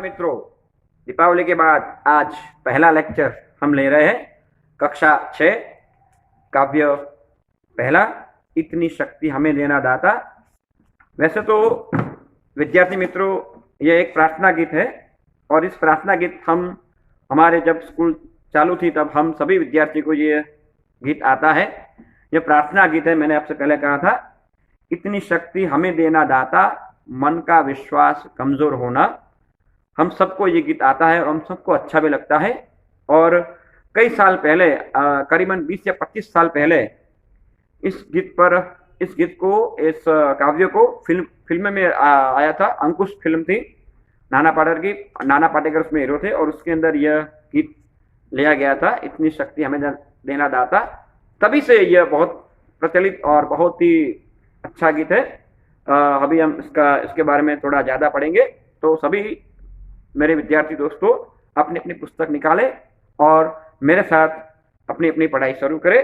नमस्कार मित्रों, दीपावली के बाद आज पहला लेक्चर हम ले रहे हैं कक्षा 6 काव्य पहला, इतनी शक्ति हमें देना दाता। वैसे तो विद्यार्थी मित्रों, यह एक प्रार्थना गीत है और इस प्रार्थना गीत हमारे जब स्कूल चालू थी तब हम सभी विद्यार्थी को ये गीत आता है। यह प्रार्थना गीत है। मैंने आपसे पहले कहा था, इतनी शक्ति हमें देना दाता, मन का विश्वास कमजोर होना। हम सबको ये गीत आता है और हम सबको अच्छा भी लगता है। और कई साल पहले, करीबन 20 या 25 साल पहले इस काव्य को फिल्म में आया था। अंकुश फिल्म थी, नाना पाटेकर उसमें हीरो थे और उसके अंदर यह गीत लिया गया था, इतनी शक्ति हमें देना दाता। तभी से यह बहुत प्रचलित और बहुत ही अच्छा गीत है। अभी हम इसके बारे में थोड़ा ज्यादा पढ़ेंगे, तो सभी मेरे विद्यार्थी दोस्तों अपनी अपनी पुस्तक निकालें और मेरे साथ अपनी अपनी पढ़ाई शुरू करें।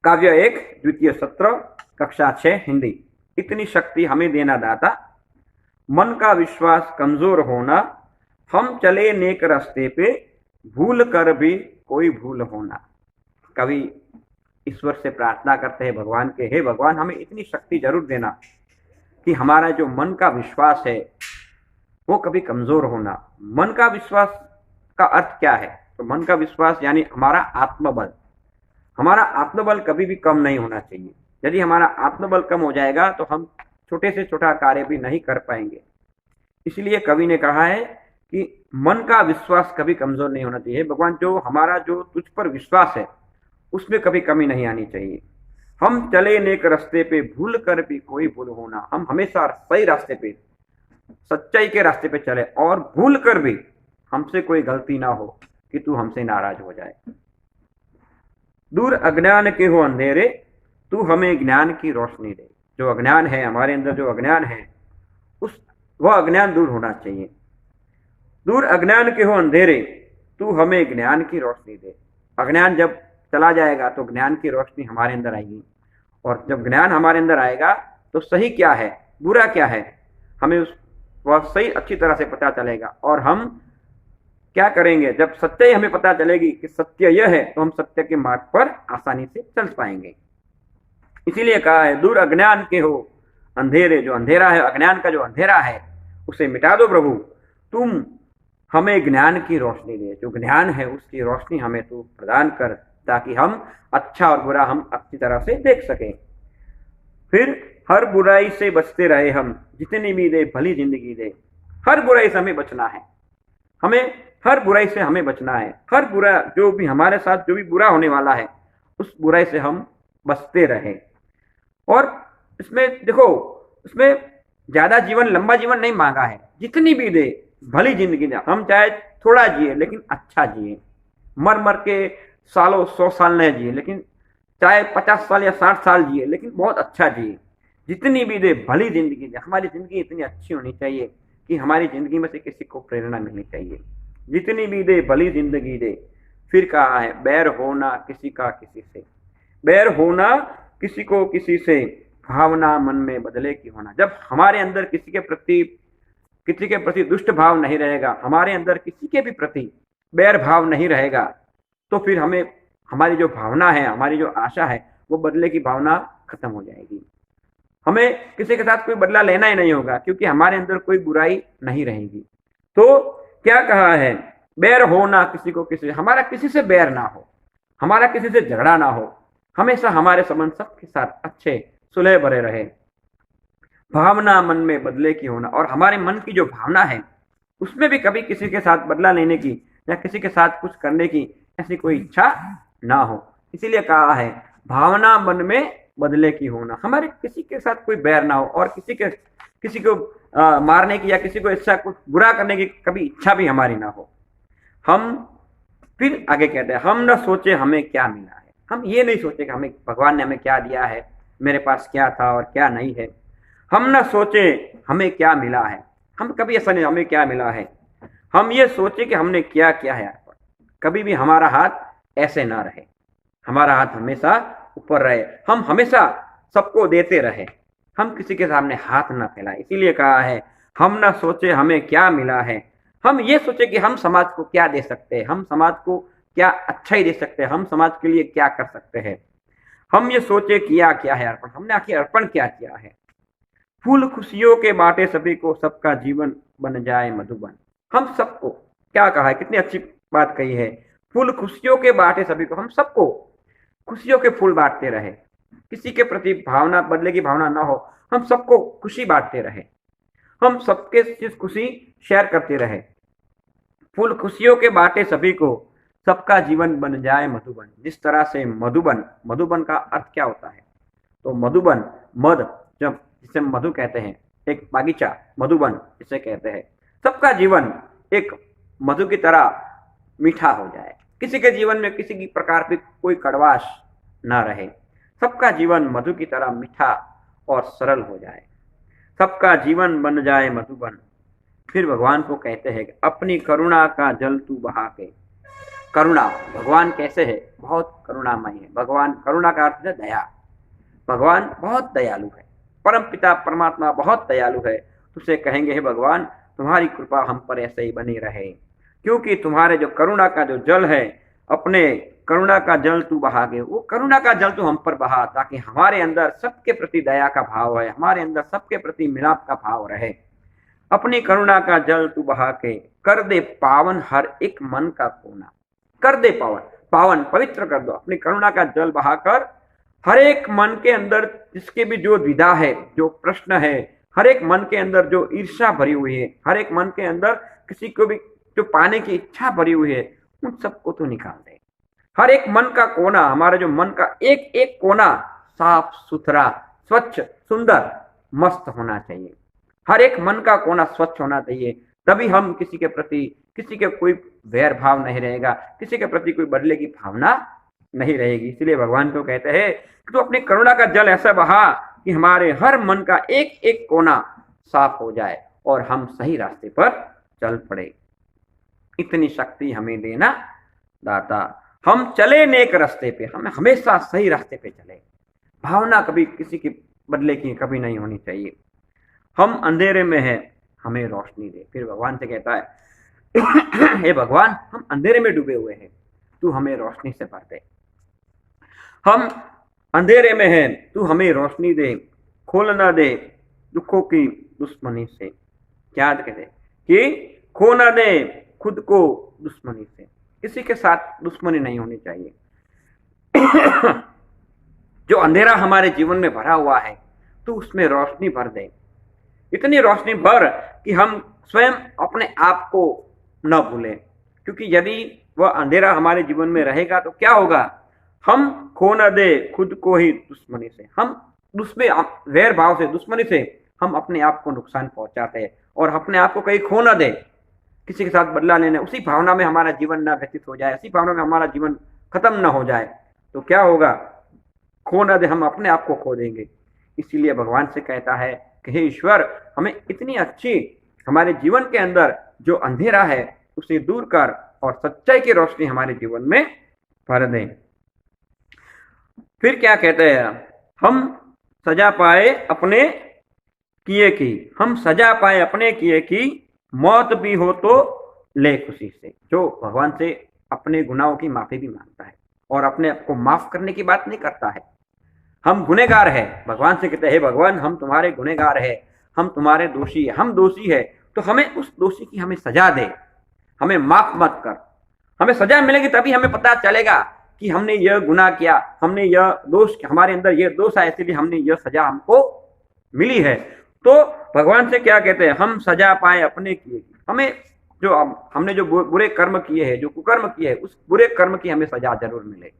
काव्य 1 द्वितीय सत्र कक्षा 6 हिंदी। इतनी शक्ति हमें देना दाता, मन का विश्वास कमजोर होना, हम चले नेक रास्ते पे, भूल कर भी कोई भूल होना। कवि ईश्वर से प्रार्थना करते हैं भगवान के, हे भगवान हमें इतनी शक्ति जरूर देना कि हमारा जो मन का विश्वास है वो कभी कमजोर होना। मन का विश्वास का अर्थ क्या है? तो मन का विश्वास यानी हमारा आत्मबल। हमारा आत्मबल कभी भी कम नहीं होना चाहिए। यदि हमारा आत्मबल कम हो जाएगा तो हम छोटे से छोटा कार्य भी नहीं कर पाएंगे। इसलिए कवि ने कहा है कि मन का विश्वास कभी कमजोर नहीं होना चाहिए। भगवान, हमारा जो तुझ पर विश्वास है उसमें कभी कमी नहीं आनी चाहिए। हम चले नेक रास्ते पे, भूल कर भी कोई भूल होना। हम हमेशा सही रास्ते पे, सच्चाई के रास्ते पे चले और भूल कर भी हमसे कोई गलती ना हो कि तू हमसे नाराज हो जाए। दूर अज्ञान के हो अंधेरे, तू हमें ज्ञान की रोशनी दे। जो अज्ञान है हमारे अंदर, जो अज्ञान है वह अज्ञान दूर होना चाहिए। दूर अज्ञान के हो अंधेरे, तू हमें ज्ञान की रोशनी दे। अज्ञान जब चला जाएगा तो ज्ञान की रोशनी हमारे अंदर आएगी, और जब ज्ञान हमारे अंदर आएगा तो सही क्या है, बुरा क्या है, हमें वह सही अच्छी तरह से पता चलेगा। और हम क्या करेंगे, जब सच्चाई हमें पता चलेगी कि सत्य यह है, तो हम सत्य के मार्ग पर आसानी से चल पाएंगे। इसीलिए कहा है, दूर अज्ञान के हो अंधेरे। जो अंधेरा है, अज्ञान का जो अंधेरा है उसे मिटा दो प्रभु, तुम हमें ज्ञान की रोशनी दे। जो ज्ञान है उसकी रोशनी हमें तू प्रदान कर, ताकि हम अच्छा और बुरा हम अच्छी तरह से देख सकें। फिर हर बुराई से बचते रहे हम, जितनी भी दे भली जिंदगी दे। हर बुराई से हमें बचना है, हर बुराई से हमें बचना है। हर बुरा जो भी हमारे साथ जो भी बुरा होने वाला है उस बुराई से हम बचते रहे। और इसमें देखो, इसमें ज्यादा जीवन, लंबा जीवन नहीं मांगा है। जितनी भी दे भली जिंदगी दे। हम चाहे थोड़ा जिए लेकिन अच्छा जिए, मर के सालों 100 साल नहीं जिए, लेकिन चाहे 50 साल या 60 साल जिए, लेकिन बहुत अच्छा जिए। जितनी भी दे भली जिंदगी दे। हमारी जिंदगी इतनी अच्छी होनी चाहिए कि हमारी जिंदगी में से किसी को प्रेरणा मिलनी चाहिए। जितनी भी दे भली जिंदगी दे। फिर कहा है, बैर होना किसी का किसी से, बैर होना किसी को किसी से, भावना मन में बदले की होना। जब हमारे अंदर किसी के प्रति दुष्ट भाव नहीं रहेगा, हमारे अंदर किसी के भी प्रति बैर भाव नहीं रहेगा, तो फिर हमारी जो भावना है, हमारी जो आशा है, वो बदले की भावना खत्म हो जाएगी। हमें किसी के साथ कोई बदला लेना ही नहीं होगा, क्योंकि हमारे अंदर कोई बुराई नहीं रहेगी। तो क्या कहा है, बैर होना किसी को किसी, हमारा किसी से बैर ना हो, हमारा किसी से झगड़ा ना हो, हमेशा हमारे संबंध सबके साथ अच्छे सुलह भरे रहे। भावना मन में बदले की होना, और हमारे मन की जो भावना है उसमें भी कभी किसी के साथ बदला लेने की या किसी के साथ कुछ करने की ऐसी कोई इच्छा ना हो। इसीलिए कहा है, भावना मन में बदले की होना। हमारे किसी के साथ कोई बैर ना हो और किसी को मारने की या किसी को ऐसा कुछ बुरा करने की कभी इच्छा भी हमारी ना हो। हम फिर आगे कहते हैं, हम न सोचे हमें क्या मिला है। हम ये नहीं सोचे कि भगवान ने हमें क्या दिया है, मेरे पास क्या था और क्या नहीं है। हम न सोचे हमें क्या मिला है। हम कभी ऐसा नहीं हमें क्या मिला है, हम ये सोचे कि हमने क्या किया है। कभी भी हमारा हाथ ऐसे ना रहे, हमारा हाथ हमेशा ऊपर रहे। हम हमेशा सबको देते रहे, हम किसी के सामने हाथ ना फैलाए। इसीलिए कहा है, हम ना सोचे हमें क्या मिला है, हम ये सोचे कि हम समाज को क्या दे सकते हैं, हम समाज को क्या अच्छा ही दे सकते हैं, हम समाज के लिए क्या कर सकते हैं। हम ये सोचे किया क्या है अर्पण, हमने आखिर अर्पण क्या किया है। फूल खुशियों के बांटे सभी को, सबका जीवन बन जाए मधुबन। हम सबको, क्या कहा है, कितनी अच्छी बात कही है। फूल खुशियों के बांटे सभी को, हम सबको खुशियों के फूल बांटते रहे, किसी के प्रति भावना बदले की भावना ना हो, हम सबको खुशी बांटते रहे, हम सबके चीज खुशी शेयर करते रहे। फूल खुशियों के बांटे सभी को, सबका जीवन बन जाए मधुबन। जिस तरह से मधुबन, मधुबन का अर्थ क्या होता है, तो मधुबन, मध, जब जिसे मधु कहते हैं, एक बागीचा मधुबन जिसे कहते हैं। सबका जीवन एक मधु की तरह मीठा हो जाए, किसी के जीवन में किसी की प्रकार की कोई कड़वाश ना रहे, सबका जीवन मधु की तरह मीठा और सरल हो जाए, सबका जीवन बन जाए मधुबन। फिर भगवान को कहते हैं कि अपनी करुणा का जल तू बहा के। करुणा, भगवान कैसे है, बहुत करुणामय है। भगवान, करुणा का अर्थ है दया, भगवान बहुत दयालु है, परम पिता परमात्मा बहुत दयालु है। तुझसे कहेंगे हे भगवान, तुम्हारी कृपा हम पर ऐसे ही बनी रहे, क्योंकि तुम्हारे जो करुणा का जो जल है, अपने करुणा का जल तू बहा के, वो करुणा का जल तू हम पर बहा, ताकि हमारे अंदर सबके प्रति दया का भाव है, हमारे अंदर सबके प्रति मिलाप का भाव रहे। अपनी करुणा का जल तू बहा के, कर दे पावन हर एक मन का कोना। कर दे पावन, पावन पवित्र कर दो, अपनी करुणा का जल बहाकर हर एक मन के अंदर जिसके भी जो द्विधा है, जो प्रश्न है, हर एक मन के अंदर जो ईर्ष्या भरी हुई है, हर एक मन के अंदर किसी को भी जो पाने की इच्छा भरी हुई है, उन सबको तो निकाल दे। हर एक मन का कोना, हमारे जो मन का एक एक कोना साफ सुथरा, स्वच्छ, सुंदर, मस्त होना चाहिए। हर एक मन का कोना स्वच्छ होना चाहिए, तभी हम किसी के प्रति, किसी के कोई वैर भाव नहीं रहेगा, किसी के प्रति कोई बदले की भावना नहीं रहेगी। इसलिए भगवान को कहते हैं कि तू अपनी करुणा का जल ऐसा बहा कि हमारे हर मन का एक एक कोना साफ हो जाए और हम सही रास्ते पर चल पड़े। इतनी शक्ति हमें देना दाता। हम चले नेक रास्ते पे, हमें हमेशा सही रास्ते पे चले, भावना कभी किसी के बदले की कभी नहीं होनी चाहिए। हम अंधेरे में हैं, हमें रोशनी दे। फिर भगवान से कहता है हे भगवान, हम अंधेरे में डूबे हुए हैं, तू हमें रोशनी से भर दे। हम अंधेरे में हैं, तू हमें रोशनी दे, खोल ना दे दुखों की दुश्मनी से। क्या कहते कि खो ना दे खुद को दुश्मनी से, किसी के साथ दुश्मनी नहीं होनी चाहिए। जो अंधेरा हमारे जीवन में भरा हुआ है, तू उसमें रोशनी भर दे, इतनी रोशनी भर कि हम स्वयं अपने आप को न भूलें। क्योंकि यदि वह अंधेरा हमारे जीवन में रहेगा तो क्या होगा, हम खो न दे खुद को ही दुश्मनी से, हम वैर भाव से, दुश्मनी से हम अपने आप को नुकसान पहुंचाते हैं और अपने आप को कहीं खो न दे, किसी के साथ बदला लेने, उसी भावना में हमारा जीवन न व्यतीत हो जाए, उसी भावना में हमारा जीवन खत्म न हो जाए, तो क्या होगा, खो न दे, हम अपने आप को खो देंगे। इसीलिए भगवान से कहता है कि हे ईश्वर, हमें इतनी अच्छी, हमारे जीवन के अंदर जो अंधेरा है उसे दूर कर और सच्चाई की रोशनी हमारे जीवन में भर दें। फिर क्या कहते हैं, हम सजा पाए अपने किए की, हम सजा पाए अपने किए की, मौत भी हो तो ले खुशी से। जो भगवान से अपने गुनाहों की माफी भी मांगता है और अपने आप को माफ करने की बात नहीं करता है। हम गुनेगार है, भगवान से कहते हैं भगवान, हम तुम्हारे गुनेगार है, हम तुम्हारे दोषी है, हम दोषी है, तो हमें उस दोषी की हमें सजा दे, हमें माफ मत कर। हमें सजा मिलेगी तभी हमें पता चलेगा कि हमने यह गुनाह किया, हमने यह दोष, हमारे अंदर यह दोष है, इसलिए हमने यह सजा हमको मिली है। तो भगवान से क्या कहते हैं, हम सजा पाए अपने किए की, हमें जो हमने जो बुरे कर्म किए हैं, जो कुकर्म किए हैं, उस बुरे कर्म की हमें सजा जरूर मिले,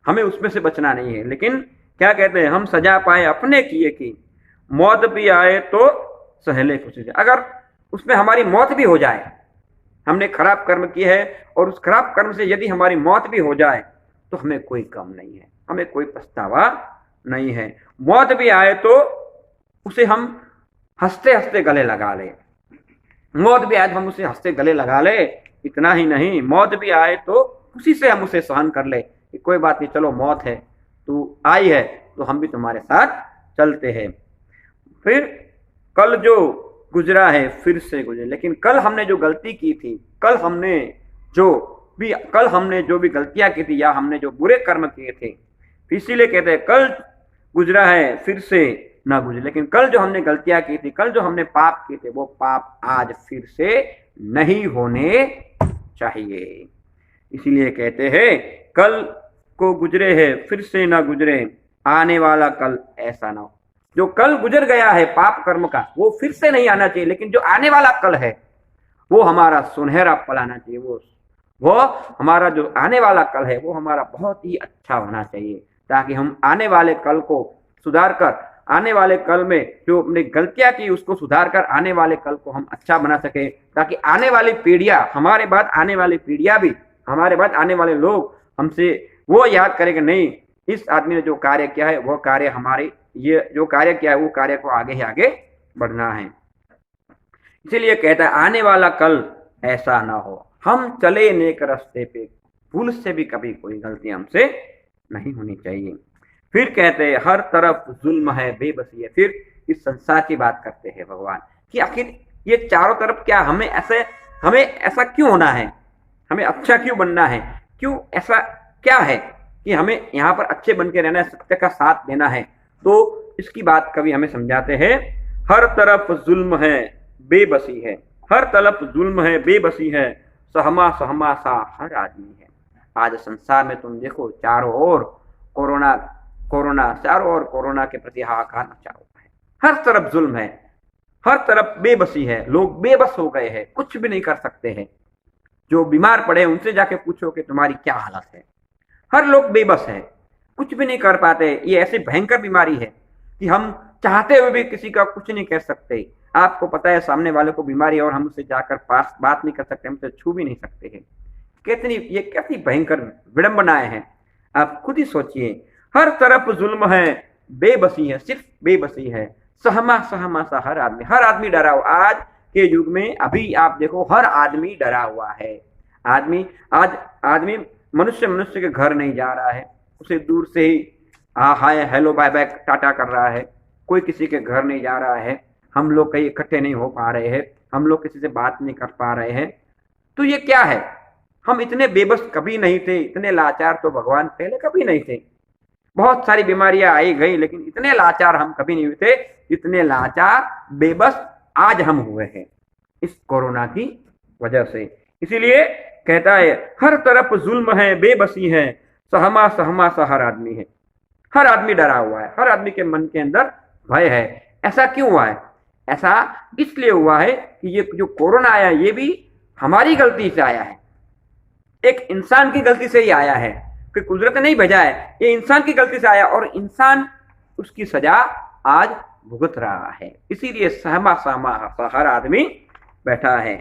हमें उसमें से बचना नहीं है। लेकिन क्या कहते हैं, हम सजा पाए अपने किए की, मौत भी आए तो सहले खुशी से। अगर उसमें हमारी मौत भी हो जाए, हमने खराब कर्म किए है और उस खराब कर्म से यदि हमारी मौत भी हो जाए तो हमें कोई गम नहीं है, हमें कोई पछतावा नहीं है। मौत भी आए तो उसे हम हंसते हंसते गले लगा ले, मौत भी आए तो हम उसे हंसते गले लगा ले। इतना ही नहीं, मौत भी आए तो खुशी से हम उसे सहन कर ले कि कोई बात नहीं, चलो मौत है, तू आई है तो हम भी तुम्हारे साथ चलते हैं। फिर कल जो गुजरा है फिर से गुजरे, लेकिन कल हमने जो गलती की थी, जो कल हमने जो भी गलतियां की थी या हमने जो बुरे कर्म किए थे, इसीलिए कहते हैं कल गुजरा है फिर से ना गुजरे। लेकिन कल जो हमने गलतियां की थी, कल जो हमने पाप किए थे, वो पाप आज फिर से नहीं होने चाहिए। इसीलिए कहते हैं कल को गुजरे है फिर से ना गुजरे, आने वाला कल ऐसा ना हो। जो कल गुजर गया है पाप कर्म का, वो फिर से नहीं आना चाहिए, लेकिन जो आने वाला कल है वो हमारा सुनहरा पल आना चाहिए। वो हमारा जो आने वाला कल है वो हमारा बहुत ही अच्छा होना चाहिए, ताकि हम आने वाले कल को सुधार कर, आने वाले कल में जो अपनी गलतियां की उसको सुधार कर आने वाले कल को हम अच्छा बना सके, ताकि आने वाली पीढ़ियां, हमारे बाद आने वाली पीढ़ियां भी, हमारे बाद आने वाले लोग हमसे वो याद करेंगे, नहीं इस आदमी ने जो कार्य किया है वो कार्य हमारे, ये जो कार्य किया है वो कार्य को आगे ही आगे बढ़ना है। इसीलिए कहता है आने वाला कल ऐसा ना हो, हम चले नेक रास्ते पे, भूल से भी कभी कोई गलती हमसे नहीं होनी चाहिए। फिर कहते हैं हर तरफ जुल्म है बेबसी है। फिर इस संसार की बात करते हैं भगवान कि आखिर ये चारों तरफ क्या, हमें ऐसा क्यों होना है, हमें अच्छा क्यों बनना है, क्यों ऐसा क्या है कि हमें यहाँ पर अच्छे बन के रहना है, सत्य का साथ देना है। तो इसकी बात कभी हमें समझाते हैं, हर तरफ जुल्म है बेबसी है, हर तरफ जुल्म है बेबसी है, सहमा सहमा सा हर आदमी है। आज संसार में तुम देखो चारों ओर कोरोना चारों ओर कोरोना के प्रति हाहाकार मचा हुआ है, हर तरफ जुल्म है, हर तरफ बेबसी है, लोग बेबस हो गए हैं, कुछ भी नहीं कर सकते हैं। जो बीमार पड़े उनसे जाके पूछो कि तुम्हारी क्या हालत है, हर लोग बेबस है, कुछ भी नहीं कर पाते। ये ऐसी भयंकर बीमारी है कि हम चाहते हुए भी किसी का कुछ नहीं कह सकते। आपको पता है सामने वाले को बीमारी और हम उससे जाकर पास बात नहीं कर सकते, हम उसे छू भी नहीं सकते हैं। ये कैसी भयंकर विडंबनाएं हैं, आप खुद ही सोचिए। हर तरफ जुल्म है बेबसी है, सिर्फ बेबसी है, सहमा सहमा सा हर आदमी डरा हुआ। आज के युग में अभी आप देखो हर आदमी डरा हुआ है। आदमी मनुष्य के घर नहीं जा रहा है, उसे दूर से ही hi hello bye bye tata कर रहा है, कोई किसी के घर नहीं जा रहा है, हम लोग कहीं इकट्ठे नहीं हो पा रहे हैं, हम लोग किसी से बात नहीं कर पा रहे हैं। तो ये क्या है, हम इतने बेबस कभी नहीं थे, इतने लाचार तो भगवान पहले कभी नहीं थे। बहुत सारी बीमारियां आई गई, लेकिन इतने लाचार हम कभी नहीं हुए थे, इतने लाचार बेबस आज हम हुए हैं इस कोरोना की वजह से। इसीलिए कहता है हर तरफ जुल्म है बेबसी है, सहमा सहमा सा हर आदमी है, हर आदमी डरा हुआ है, हर आदमी के मन के अंदर भय है। ऐसा क्यों हुआ है? ऐसा इसलिए हुआ है कि ये जो कोरोना आया ये भी हमारी गलती से आया है, एक इंसान की गलती से ही आया है, कि कुदरत ने नहीं भेजा है, ये इंसान की गलती से आया और इंसान उसकी सजा आज भुगत रहा है। इसीलिए सहमा सहमा हर आदमी बैठा है,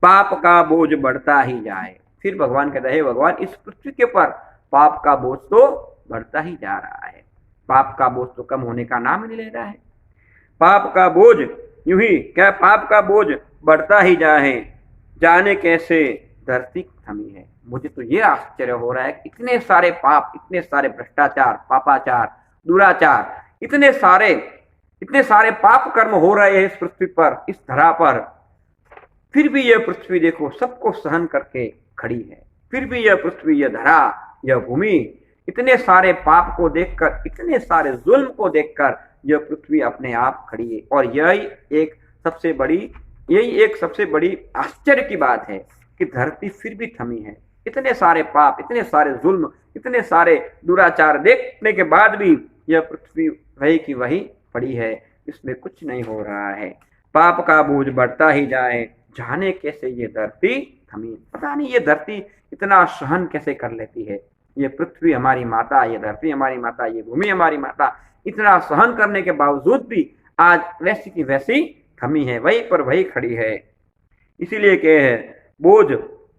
पाप का बोझ बढ़ता ही जाए। फिर भगवान कहता है भगवान इस पृथ्वी के ऊपर पाप का बोझ तो बढ़ता ही जा रहा है, पाप का बोझ तो कम होने का नाम नहीं ले रहा है। पाप का बोझ यूं ही क्या, पाप का बोझ बढ़ता ही जाने कैसे धरती थमी है। मुझे तो ये आश्चर्य हो रहा है कि इतने सारे पाप, इतने सारे भ्रष्टाचार, पापाचार, दुराचार, इतने सारे पाप कर्म हो रहे हैं इस पृथ्वी पर, इस धरा पर, फिर भी यह पृथ्वी देखो सबको सहन करके खड़ी है। फिर भी यह पृथ्वी, यह धरा, यह भूमि इतने सारे पाप को देखकर, इतने सारे जुल्म को देखकर यह पृथ्वी अपने आप खड़ी है। और यही एक सबसे बड़ी आश्चर्य की बात है कि धरती फिर भी थमी है। इतने सारे पाप, इतने सारे जुल्म, इतने सारे दुराचार देखने के बाद भी यह पृथ्वी वही की वही पड़ी है, इसमें कुछ नहीं हो रहा है। पाप का बोझ बढ़ता ही जाने कैसे ये धरती थमी। पता नहीं ये धरती इतना सहन कैसे कर लेती है। ये पृथ्वी हमारी माता, ये धरती हमारी माता, ये भूमि हमारी माता, इतना सहन करने के बावजूद भी आज वैसी की वैसी थमी है, वहीं पर वही खड़ी है। इसीलिए क्या है, बोझ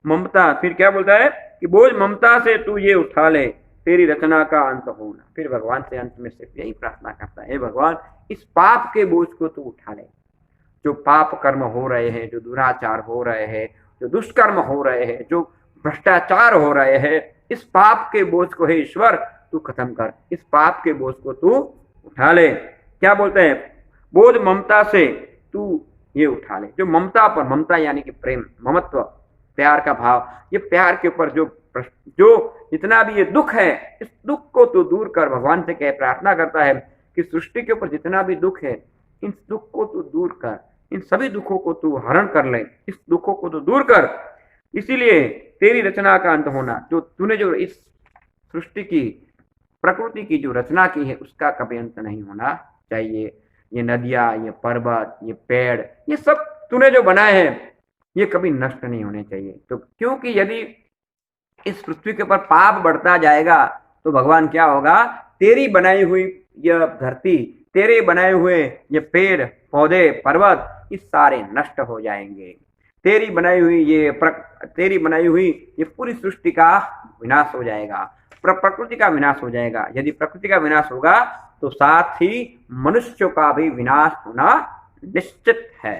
ममता, फिर क्या बोलता है कि बोझ ममता से तू ये उठा ले, तेरी रचना का अंत होना। फिर भगवान से अंत में सिर्फ यही प्रार्थना करता है, भगवान इस पाप के बोझ को तू उठा ले। जो पाप कर्म हो रहे हैं, जो दुराचार हो रहे हैं, जो दुष्कर्म हो रहे हैं, जो भ्रष्टाचार हो रहे हैं, इस पाप के बोझ को हे ईश्वर तू खत्म कर, इस पाप के बोझ को तू उठा ले। क्या बोलते हैं, बोझ ममता से तू ये उठा ले। जो ममता पर, ममता यानी कि प्रेम, ममत्व, प्यार का भाव, ये प्यार के ऊपर जो जितना भी ये दुख है, इस दुख को तू दूर कर। भगवान से कह प्रार्थना करता है कि सृष्टि के ऊपर जितना भी दुख है, इन दुख को तू दूर कर, इन सभी दुखों को तू हरण कर ले, इस दुखों को तू दूर कर। इसीलिए तेरी रचना का अंत होना, जो तूने जो इस सृष्टि की, प्रकृति की जो रचना की है, उसका कभी अंत नहीं होना चाहिए। ये नदियां, ये पर्वत, ये पेड़, ये सब तूने जो बनाए हैं, ये कभी नष्ट नहीं होने चाहिए। तो क्योंकि यदि इस पृथ्वी के ऊपर पाप बढ़ता जाएगा तो भगवान क्या होगा, तेरी बनाई हुई यह धरती, तेरे बनाए हुए ये पेड़ पौधे पर्वत, ये सारे नष्ट हो जाएंगे। तेरी बनाई हुई ये पूरी सृष्टि का विनाश हो जाएगा, प्रकृति का विनाश हो जाएगा। यदि प्रकृति का विनाश होगा तो साथ ही मनुष्यों का भी विनाश होना निश्चित है।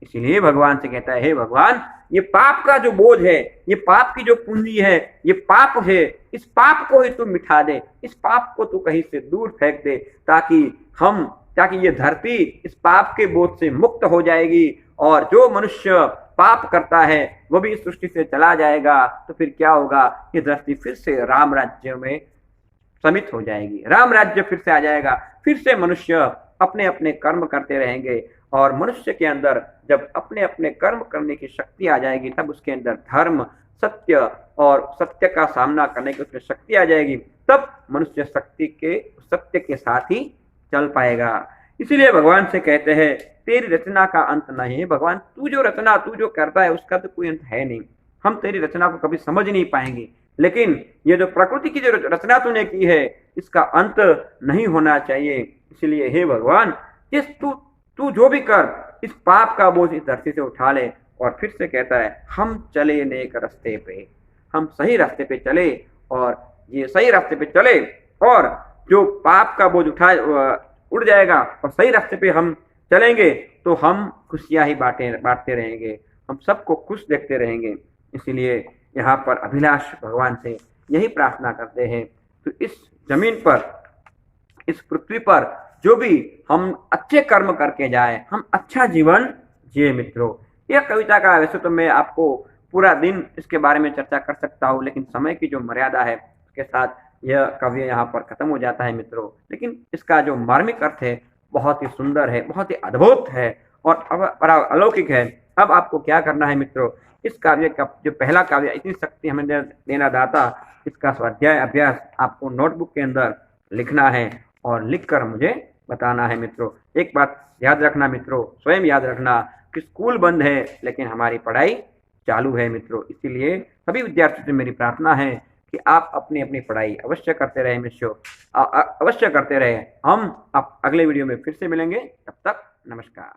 इसीलिए भगवान से कहता है, हे भगवान, ये पाप का जो बोझ है, ये पाप की जो पूंजी है, ये पाप है, इस पाप को ही तू मिटा दे, इस पाप को तू कहीं से दूर फेंक दे, ताकि ये धरती इस पाप के बोझ से मुक्त हो जाएगी। और जो मनुष्य पाप करता है वो भी इस सृष्टि से चला जाएगा। तो फिर क्या होगा, ये धरती फिर से राम राज्य में समित हो जाएगी, राम राज्य फिर से आ जाएगा। फिर से मनुष्य अपने अपने कर्म करते रहेंगे, और मनुष्य के अंदर जब अपने अपने कर्म करने की शक्ति आ जाएगी, तब उसके अंदर धर्म, सत्य और सत्य का सामना करने की उसमें शक्ति आ जाएगी। तब मनुष्य सत्य के साथ ही चल पाएगा। इसीलिए भगवान से कहते हैं, तेरी रचना का अंत नहीं है। भगवान, तू जो करता है उसका तो कोई अंत है नहीं। हम तेरी रचना को कभी समझ नहीं पाएंगे, लेकिन ये जो प्रकृति की जो रचना तूने की है, इसका अंत नहीं होना चाहिए। इसलिए हे भगवान, तू जो भी कर, इस पाप का बोझ इस धरती से उठा ले। और फिर से कहता है, हम चले नेक रास्ते पे, हम सही रास्ते पे चले, और ये सही रास्ते पे चले, और जो पाप का बोझ उड़ जाएगा, और सही रास्ते पे हम चलेंगे तो हम खुशियां ही बांटते रहेंगे, हम सबको खुश देखते रहेंगे। इसलिए यहाँ पर अभिलाष भगवान से यही प्रार्थना करते हैं। तो इस जमीन पर, इस पृथ्वी पर जो भी हम अच्छे कर्म करके जाए, हम अच्छा जीवन जिए मित्रों। यह कविता का, वैसे तो मैं आपको पूरा दिन इसके बारे में चर्चा कर सकता हूँ, लेकिन समय की जो मर्यादा है उसके साथ यह काव्य यहाँ पर खत्म हो जाता है मित्रों। लेकिन इसका जो मार्मिक अर्थ है बहुत ही सुंदर है, बहुत ही अद्भुत है और बड़ा अलौकिक है। अब आपको क्या करना है मित्रों, इस काव्य का जो पहला काव्य, इतनी शक्ति हमें देना दाता, इसका स्वाध्याय अभ्यास आपको नोटबुक के अंदर लिखना है और लिखकर मुझे बताना है मित्रों। एक बात याद रखना मित्रों, स्वयं याद रखना कि स्कूल बंद है लेकिन हमारी पढ़ाई चालू है मित्रों। इसीलिए सभी विद्यार्थियों से मेरी प्रार्थना है कि आप अपनी अपनी पढ़ाई अवश्य करते रहे मित्रों, अवश्य करते रहे। हम अब अगले वीडियो में फिर से मिलेंगे, तब तक नमस्कार।